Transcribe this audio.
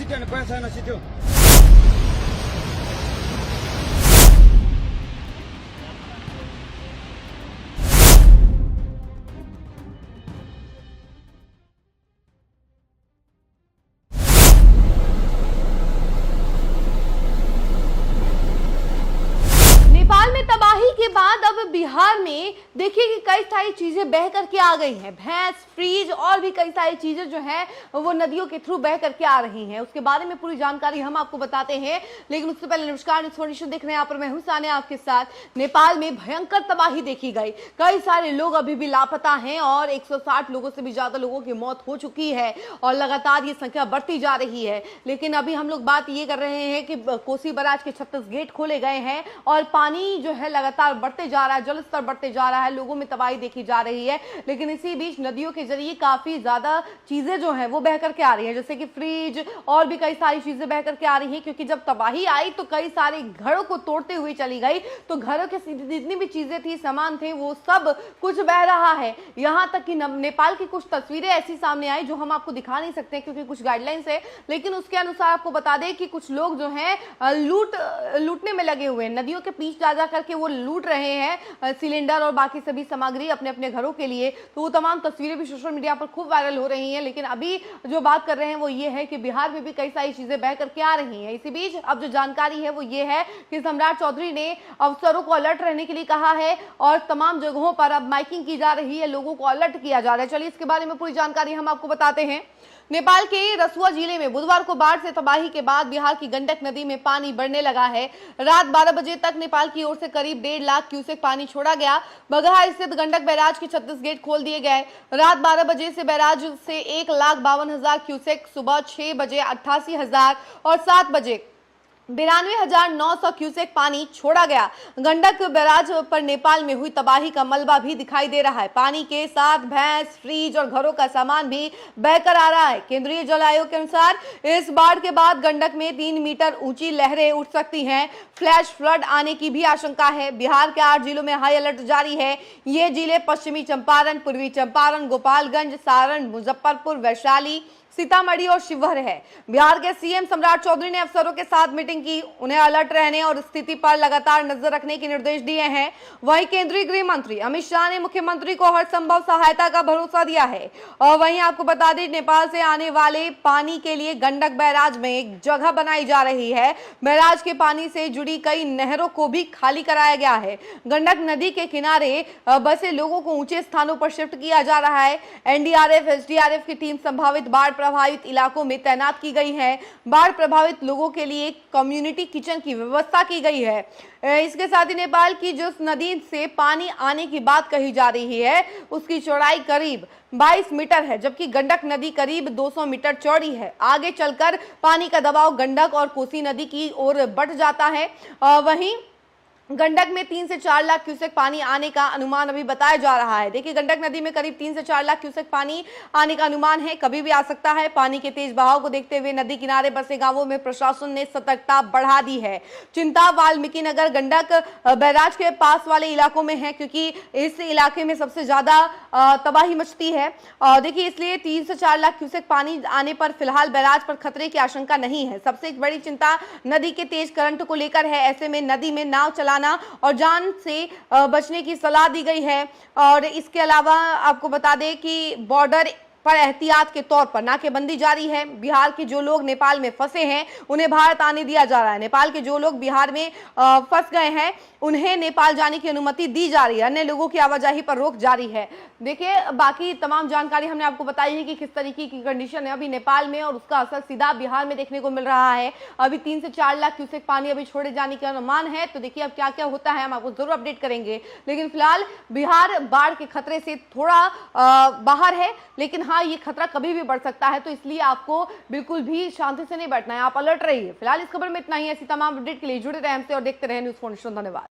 situ na kwa sana situ. Nepal में तबाही के बाद अब बिहार में देखिए कि कई सारी चीजें बह करके आ गई हैं। भैंस, फ्रीज और भी कई सारी चीजें जो हैं वो नदियों के थ्रू बह करके आ रही हैं। उसके बारे में पूरी जानकारी हम आपको बताते हैं, लेकिन उससे पहले नमस्कार, इन्फॉर्मेशन देख रहे हैं यहाँ पर मैं हूं सानिया आपके साथ। नेपाल में भयंकर तबाही देखी गई, कई सारे लोग अभी भी लापता हैं और 160 लोगों से भी ज्यादा लोगों की मौत हो चुकी है और लगातार ये संख्या बढ़ती जा रही है। लेकिन अभी हम लोग बात ये कर रहे हैं कि कोसी बराज के 36 गेट खोले गए हैं और पानी जो है लगातार बढ़ते जा रहा है, जल स्तर बढ़ते जा रहा है, लोगों में तबाही देखी जा रही है। लेकिन इसी बीच नदियों के जरिए काफी ज्यादा चीजें जो हैं वो बह करके आ रही हैं, जैसे कि फ्रिज और भी कई सारी चीजें बह करके आ रही हैं, क्योंकि जब तबाही आई तो कई सारे घरों को तोड़ते हुए चली गई, तो घरों के जितनी भी चीजें थी, सामान थे, वो सब कुछ बह रहा है। यहाँ तक कि नेपाल की कुछ तस्वीरें ऐसी सामने आई जो हम आपको दिखा नहीं सकते क्योंकि कुछ गाइडलाइंस है, लेकिन उसके अनुसार आपको बता दें कि कुछ लोग जो हैं लूटने में लगे हुए हैं। नदियों के बीच जा करके वो लूट रहे हैं सिलेंडर और बाकी सभी सामग्री अपने अपने घरों के लिए। तो वो तमाम तस्वीरें भी सोशल मीडिया पर खूब वायरल हो रही हैं। लेकिन अभी जो बात कर रहे हैं वो ये है कि बिहार में भी कई सारी चीजें बह करके आ रही हैं। इसी बीच अब जो जानकारी है वो ये है कि सम्राट चौधरी ने अफसरों को अलर्ट रहने के लिए कहा है और तमाम जगहों पर अब माइकिंग की जा रही है, लोगों को अलर्ट किया जा रहा है। चलिए इसके बारे में पूरी जानकारी हम आपको बताते हैं। नेपाल के रसुआ जिले में बुधवार को बाढ़ से तबाही के बाद बिहार की गंडक नदी में पानी बढ़ने लगा है। रात 12 बजे तक नेपाल की ओर से करीब 1.5 लाख क्यूसेक पानी छोड़ा गया। बगहा स्थित गंडक बैराज के 36 गेट खोल दिए गए। रात 12 बजे से बैराज से 1,52,000 क्यूसेक, सुबह 6 बजे 88,000 और 7 बजे 92,900 क्यूसेक पानी छोड़ा गया। गंडक बैराज पर नेपाल में हुई तबाही का मलबा भी दिखाई दे रहा है। पानी के साथ भैंस, फ्रीज और घरों का सामान भी बहकर आ रहा है। केंद्रीय जल आयोग के अनुसार इस बाढ़ के बाद गंडक में 3 मीटर ऊंची लहरें उठ सकती हैं। फ्लैश फ्लड आने की भी आशंका है। बिहार के 8 जिलों में हाई अलर्ट जारी है। ये जिले पश्चिमी चंपारण, पूर्वी चंपारण, गोपालगंज, सारण, मुजफ्फरपुर, वैशाली, सीतामढ़ी और शिवहर है। बिहार के सीएम सम्राट चौधरी ने अफसरों के साथ मीटिंग की, उन्हें अलर्ट रहने और स्थिति पर लगातार नजर रखने के निर्देश दिए हैं। वहीं केंद्रीय गृह मंत्री अमित शाह ने मुख्यमंत्री को हर संभव सहायता का भरोसा दिया है। और वहीं आपको बता दें, नेपाल से आने वाले पानी के लिए गंडक बैराज में एक जगह बनाई जा रही है। बैराज के पानी से जुड़ी कई नहरों को भी खाली कराया गया है। गंडक नदी के किनारे बसे लोगों को ऊंचे स्थानों पर शिफ्ट किया जा रहा है। एनडीआरएफ, एसडीआरएफ की टीम संभावित बाढ़ प्रभावित इलाकों में तैनात की गई है। बाढ़ प्रभावित लोगों के लिए कम्युनिटी किचन की व्यवस्था की गई है। इसके साथ ही नेपाल की जो नदी से पानी आने की बात कही जा रही है, उसकी चौड़ाई करीब 22 मीटर है, जबकि गंडक नदी करीब 200 मीटर चौड़ी है। आगे चलकर पानी का दबाव गंडक और कोसी नदी की ओर बढ़ जाता है। वहीं गंडक में 3 से 4 लाख क्यूसेक पानी आने का अनुमान अभी बताया जा रहा है। देखिए, गंडक नदी में करीब 3 से 4 लाख क्यूसेक पानी आने का अनुमान है, कभी भी आ सकता है। पानी के तेज बहाव को देखते हुए नदी किनारे बसे गांवों में प्रशासन ने सतर्कता बढ़ा दी है। चिंता वाल्मीकि नगर गंडक बैराज के पास वाले इलाकों में है, क्योंकि इस इलाके में सबसे ज्यादा तबाही मचती है। देखिए, इसलिए 3 से 4 लाख क्यूसेक पानी आने पर फिलहाल बैराज पर खतरे की आशंका नहीं है। सबसे बड़ी चिंता नदी के तेज करंट को लेकर है। ऐसे में नदी में नाव चलाना और जान से बचने की सलाह दी गई है। और इसके अलावा आपको बता दें कि बॉर्डर पर एहतियात के तौर पर नाकेबंदी जारी है। बिहार के जो लोग नेपाल में फंसे हैं उन्हें भारत आने दिया जा रहा है। नेपाल के जो लोग बिहार में फंस गए हैं उन्हें नेपाल जाने की अनुमति दी जा रही है। अन्य लोगों की आवाजाही पर रोक जारी है। देखिए, बाकी तमाम जानकारी हमने आपको बताई है कि किस तरीके की कंडीशन है अभी नेपाल में और उसका असर सीधा बिहार में देखने को मिल रहा है। अभी 3 से 4 लाख क्यूसेक पानी अभी छोड़े जाने का अनुमान है। तो देखिए अब क्या क्या होता है, हम आपको जरूर अपडेट करेंगे। लेकिन फिलहाल बिहार बाढ़ के खतरे से थोड़ा बाहर है, लेकिन हाँ, ये खतरा कभी भी बढ़ सकता है। तो इसलिए आपको बिल्कुल भी शांति से नहीं बैठना है, आप अलर्ट रहिए। फिलहाल इस खबर में इतना ही। ऐसी तमाम अपडेट के लिए जुड़े रहे हमसे और देखते रहे न्यूज़ 4 नेशन। धन्यवाद।